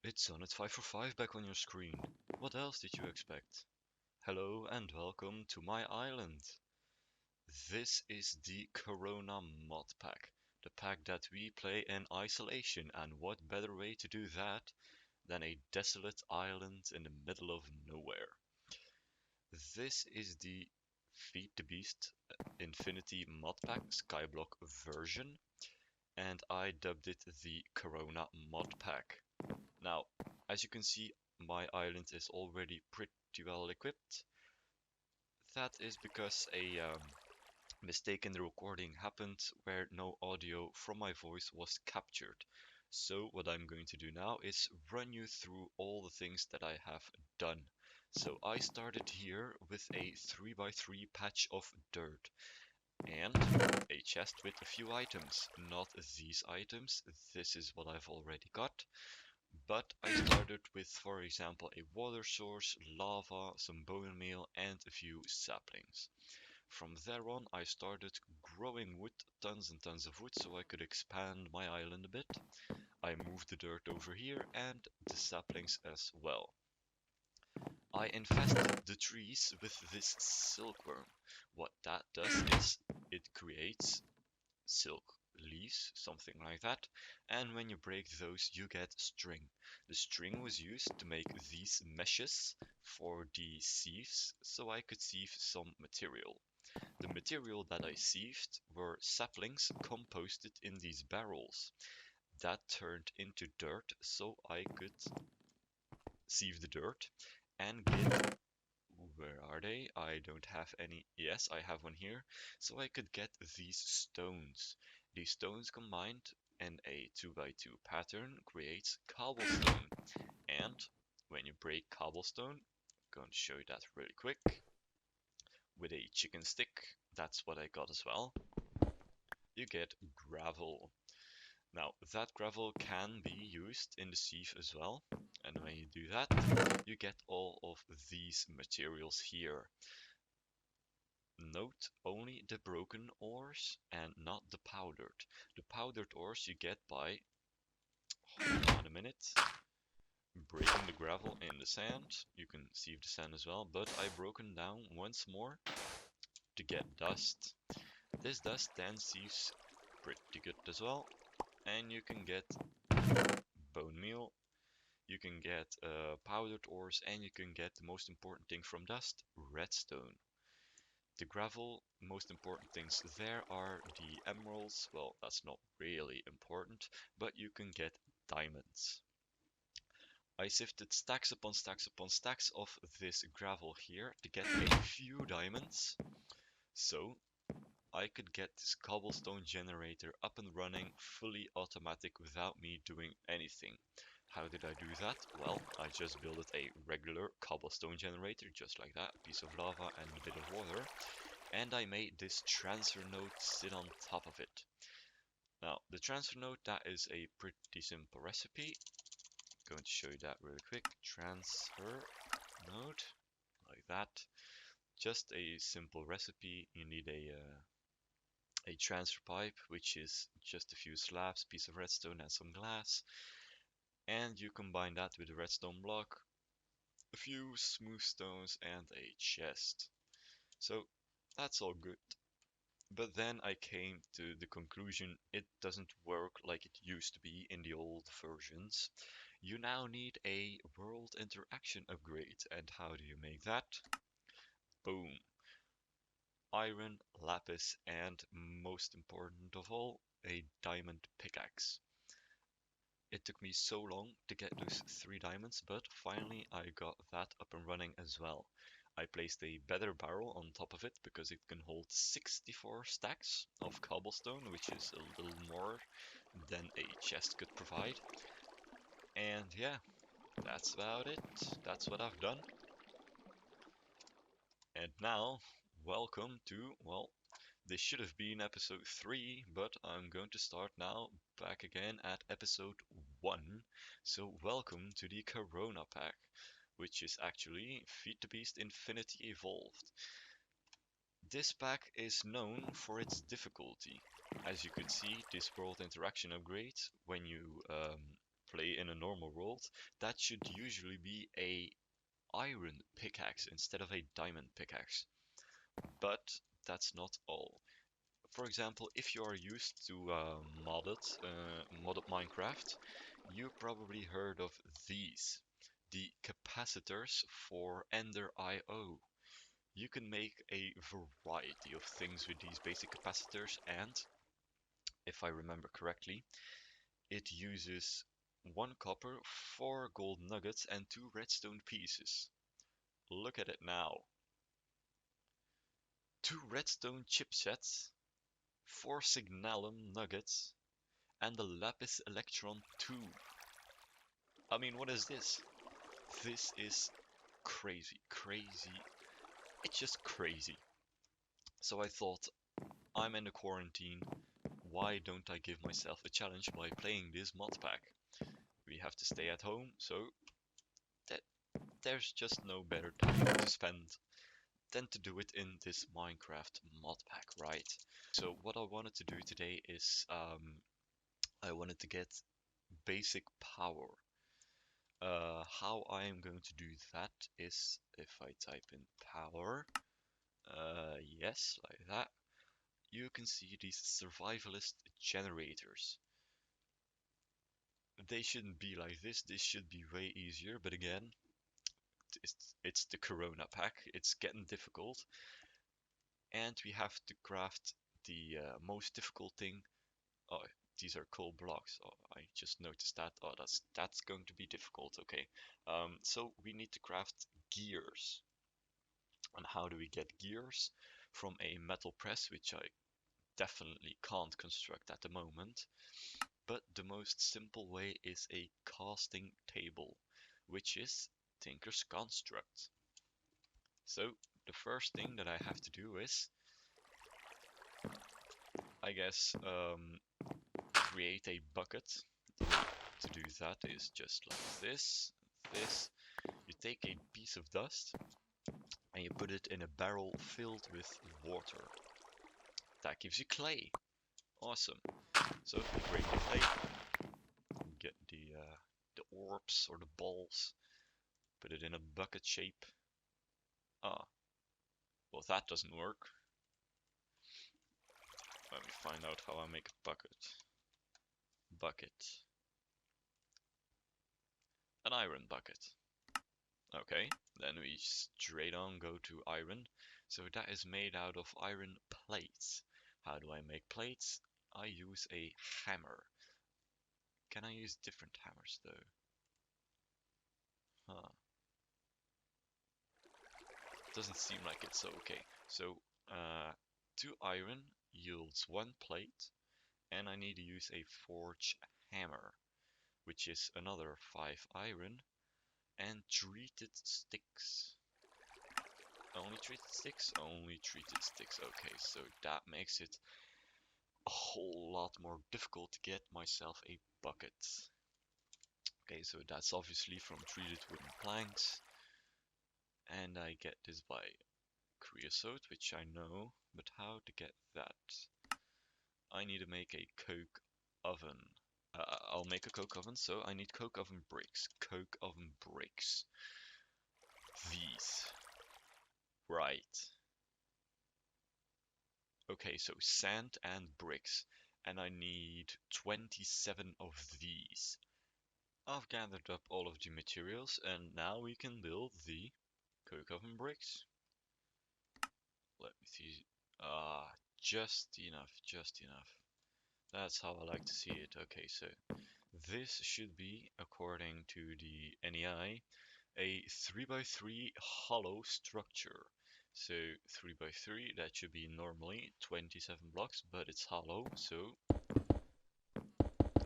It's Sonnet545 back on your screen. What else did you expect? Hello and welcome to my island. This is the Corona ModPack, the pack that we play in isolation, and what better way to do that than a desolate island in the middle of nowhere. This is the Feed the Beast Infinity ModPack Skyblock version, and I dubbed it the Corona ModPack. Now, as you can see, my island is already pretty well equipped. That is because a mistake in the recording happened where no audio from my voice was captured. So what I'm going to do now is run you through all the things that I have done. So I started here with a 3x3 patch of dirt and a chest with a few items. Not these items, this is what I've already got. But I started with, for example, a water source, lava, some bone meal, and a few saplings. From there on, I started growing wood, tons and tons of wood, so I could expand my island a bit. I moved the dirt over here and the saplings as well. I infested the trees with this silkworm. What that does is it creates silk leaves, something like that, and when you break those you get string. The string was used to make these meshes for the sieves, so I could sieve some material. The material that I sieved were saplings composted in these barrels. That turned into dirt, so I could sieve the dirt and get. Where are they? I don't have any. Yes, I have one here. So I could get these stones. These stones combined in a 2x2 pattern creates cobblestone. And when you break cobblestone, I'm going to show you that really quick. With a chicken stick, that's what I got as well. You get gravel. Now, that gravel can be used in the sieve as well. And when you do that, you get all of these materials here. Note only the broken ores and not the powdered. The powdered ores you get by, hold on a minute, breaking the gravel in the sand. You can sieve the sand as well, but I broken down once more to get dust. This dust then sieves pretty good as well, and you can get bone meal, you can get powdered ores, and you can get the most important thing from dust, redstone. The gravel, most important things there are the emeralds. Well, that's not really important, but you can get diamonds. I sifted stacks upon stacks upon stacks of this gravel here to get a few diamonds. So I could get this cobblestone generator up and running fully automatic without me doing anything. How did I do that? Well, I just built a regular cobblestone generator, just like that, a piece of lava and a bit of water, and I made this transfer node sit on top of it. Now, the transfer node, that is a pretty simple recipe. I'm going to show you that really quick. Transfer node, like that. Just a simple recipe. You need a transfer pipe, which is just a few slabs, piece of redstone and some glass. And you combine that with a redstone block, a few smooth stones and a chest. So that's all good. But then I came to the conclusion it doesn't work like it used to be in the old versions. You now need a world interaction upgrade. And how do you make that? Boom. Iron, lapis, and most important of all, a diamond pickaxe. It took me so long to get those 3 diamonds, but finally I got that up and running as well. I placed a better barrel on top of it because it can hold 64 stacks of cobblestone, which is a little more than a chest could provide. And yeah, that's about it. That's what I've done. And now, welcome to, well, this should have been episode 3, but I'm going to start now back again at episode 1. So welcome to the Corona pack, which is actually Feed the Beast Infinity Evolved. This pack is known for its difficulty. As you could see, this world interaction upgrade, when you play in a normal world, that should usually be a iron pickaxe instead of a diamond pickaxe. But that's not all. For example, if you are used to modded Minecraft, you probably heard of these, the capacitors for Ender IO. You can make a variety of things with these basic capacitors, and if I remember correctly, it uses 1 copper, 4 gold nuggets, and 2 redstone pieces. Look at it now. 2 redstone chipsets, 4 signalum nuggets, and the lapis electron 2. I mean, what is this? This is crazy, crazy. It's just crazy. So I thought, I'm in the quarantine, why don't I give myself a challenge by playing this mod pack? We have to stay at home, so there's just no better time to spend than to do it in this Minecraft mod pack, right? So what I wanted to do today is I wanted to get basic power. How I am going to do that is if I type in power, yes, like that, you can see these survivalist generators. They shouldn't be like this should be way easier, but again, it's the Corona pack, it's getting difficult, and we have to craft the most difficult thing. Oh, these are coal blocks. Oh, I just noticed that. Oh, that's going to be difficult. Okay, so we need to craft gears. And how do we get gears? From a metal press, which I definitely can't construct at the moment. But the most simple way is a casting table, which is Tinker's Construct. So the first thing that I have to do is, I guess, create a bucket. To do that is just like this. You take a piece of dust and you put it in a barrel filled with water. That gives you clay. Awesome. So you break the clay, get the orbs or the balls, put it in a bucket shape. Ah, well that doesn't work. Let me find out how I make a bucket. Bucket. An iron bucket. Okay, then we straight on go to iron. So that is made out of iron plates. How do I make plates? I use a hammer. Can I use different hammers though? Huh. Doesn't seem like it, so okay. So 2 iron yields 1 plate, and I need to use a forge hammer, which is another 5 iron, and treated sticks. Only treated sticks? Only treated sticks. Okay, so that makes it a whole lot more difficult to get myself a bucket. Okay, so that's obviously from treated wooden planks. And I get this by creosote, which I know, but how to get that? I need to make a coke oven. I'll make a coke oven, so I need coke oven bricks. Coke oven bricks. These. Right. Okay, so sand and bricks. And I need 27 of these. I've gathered up all of the materials, and now we can build the coke oven bricks. Let me see. Just enough, just enough. That's how I like to see it. Okay, so this should be, according to the NEI, a 3x3 hollow structure. So 3x3, that should be normally 27 blocks, but it's hollow, so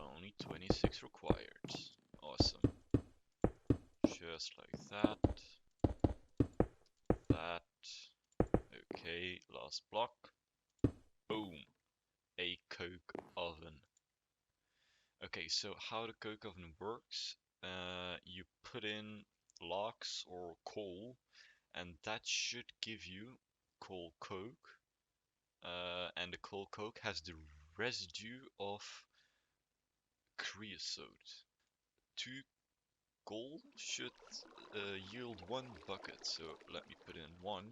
only 26 required. Awesome. Just like that. That. Okay, last block. Boom. A coke oven. Okay, so how the coke oven works, you put in logs or coal, and that should give you coal coke, and the coal coke has the residue of creosote. 2 coal should yield 1 bucket. So let me put in 1.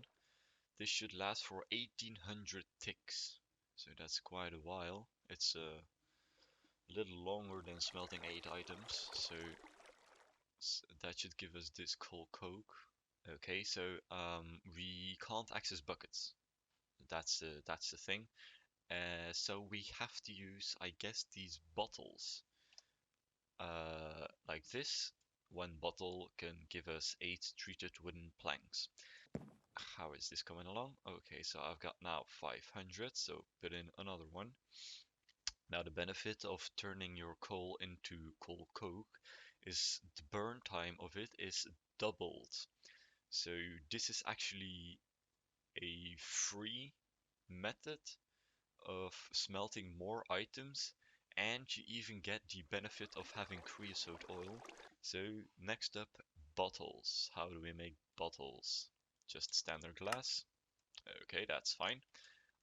This should last for 1800 ticks. So that's quite a while. It's a little longer than smelting 8 items. So that should give us this coal coke. Okay, so we can't access buckets. That's the thing. So we have to use, I guess, these bottles. Like this. 1 bottle can give us 8 treated wooden planks. How is this coming along? Okay, so I've got now 500, so put in another one. Now the benefit of turning your coal into coal coke is the burn time of it is doubled. So this is actually a free method of smelting more items, and you even get the benefit of having creosote oil. So next up, bottles. How do we make bottles? Just standard glass. Okay, that's fine.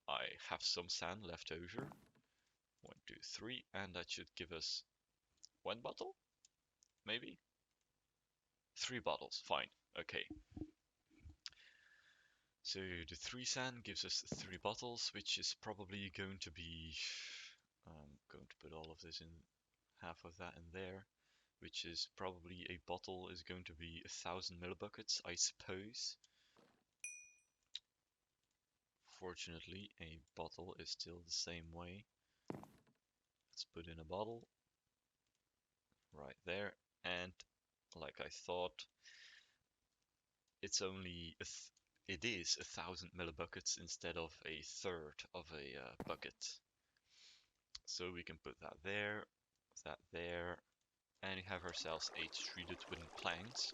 I have some sand left over. 1, 2, 3, and that should give us 1 bottle? Maybe? 3 bottles, fine. Okay. So the 3 sand gives us 3 bottles, which is probably going to be... I'm going to put all of this in, half of that in there, which is probably a bottle is going to be 1000 millibuckets, I suppose. Fortunately, a bottle is still the same way. Let's put in a bottle right there, and like I thought, it's only it is 1000 millibuckets instead of a third of a bucket. So we can put that there, and we have ourselves 8 treated wooden planks.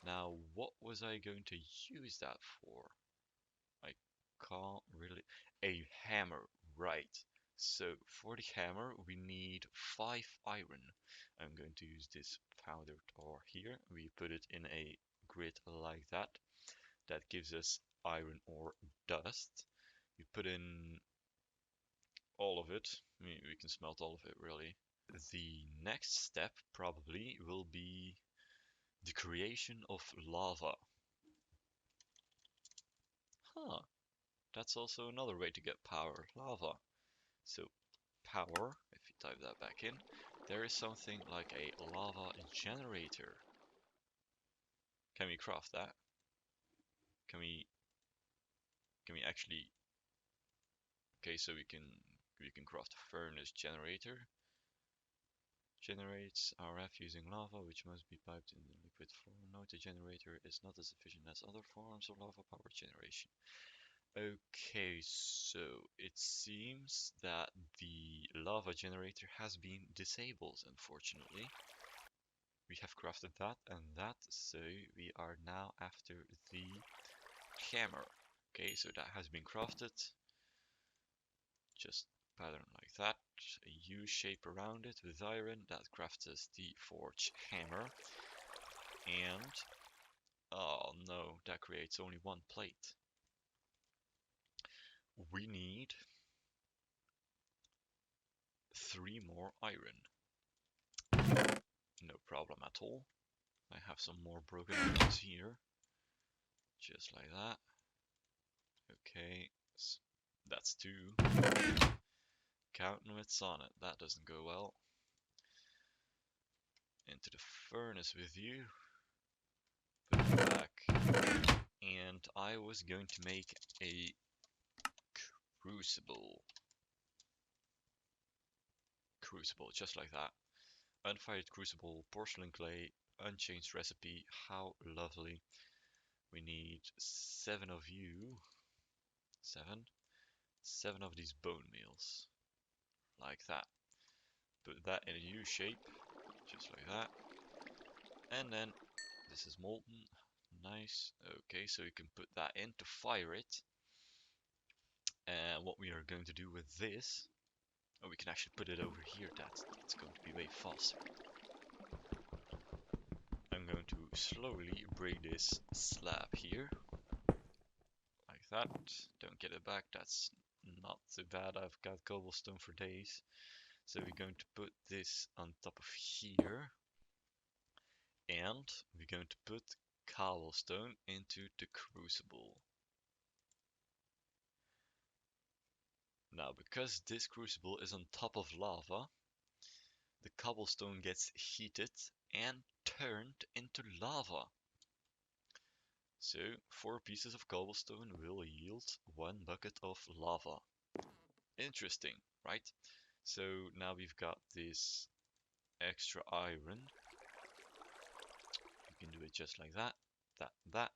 Now, what was I going to use that for? I can't really... A hammer, right. So for the hammer, we need 5 iron. I'm going to use this powdered ore here. We put it in a grid like that. That gives us iron ore dust. We put in all of it. We can smelt all of it, really. The next step probably will be the creation of lava. Huh, that's also another way to get power, lava. So power, if you type that back in, there is something like a lava generator. Can we craft that? Can we actually... Okay, so we can craft a furnace generator. Generates RF using lava, which must be piped in the liquid form. Note the generator is not as efficient as other forms of lava power generation. Okay, so it seems that the lava generator has been disabled, unfortunately. We have crafted that and that, so we are now after the hammer. Okay, so that has been crafted. Just pattern like that, a U shape around it with iron. That crafts us the forge hammer. And oh no, that creates only 1 plate. We need 3 more iron. No problem at all. I have some more broken items here. Just like that. Okay, that's 2. Counting with sonnet, that doesn't go well. Into the furnace with you. Put it back. And I was going to make a crucible. Crucible, just like that. Unfired crucible, porcelain clay, unchanged recipe. How lovely. We need 7 of you. 7 of these bone meals. Like that. Put that in a U shape. Just like that. And then this is molten. Nice. Okay, so you can put that in to fire it. And what we are going to do with this... Oh, we can actually put it over here. That's going to be way faster. I'm going to slowly break this slab here. Like that. Don't get it back. That's not too bad. I've got cobblestone for days. So we're going to put this on top of here. And we're going to put cobblestone into the crucible. Now, because this crucible is on top of lava, the cobblestone gets heated and turned into lava. So 4 pieces of cobblestone will yield 1 bucket of lava. Interesting, right? So now we've got this extra iron. We can do it just like that, that.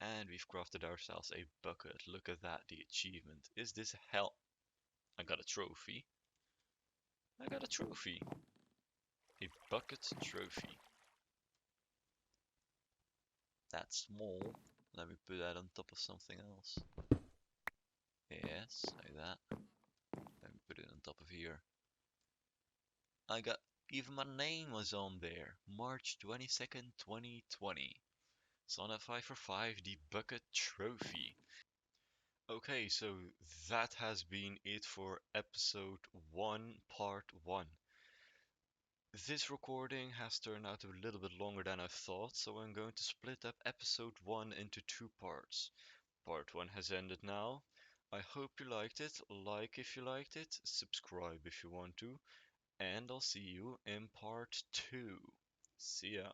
And we've crafted ourselves a bucket. Look at that, the achievement. Is this hell? I got a trophy. I got a trophy. A bucket trophy. That's small. Let me put that on top of something else. Yes, like that. Let me put it on top of here. I got, even my name was on there. March 22nd, 2020. Son of 5 for 5, the bucket trophy. Okay, so that has been it for episode 1, part 1. This recording has turned out a little bit longer than I thought, so I'm going to split up episode 1 into 2 parts. Part 1 has ended now. I hope you liked it. Like if you liked it, subscribe if you want to, and I'll see you in part 2. See ya.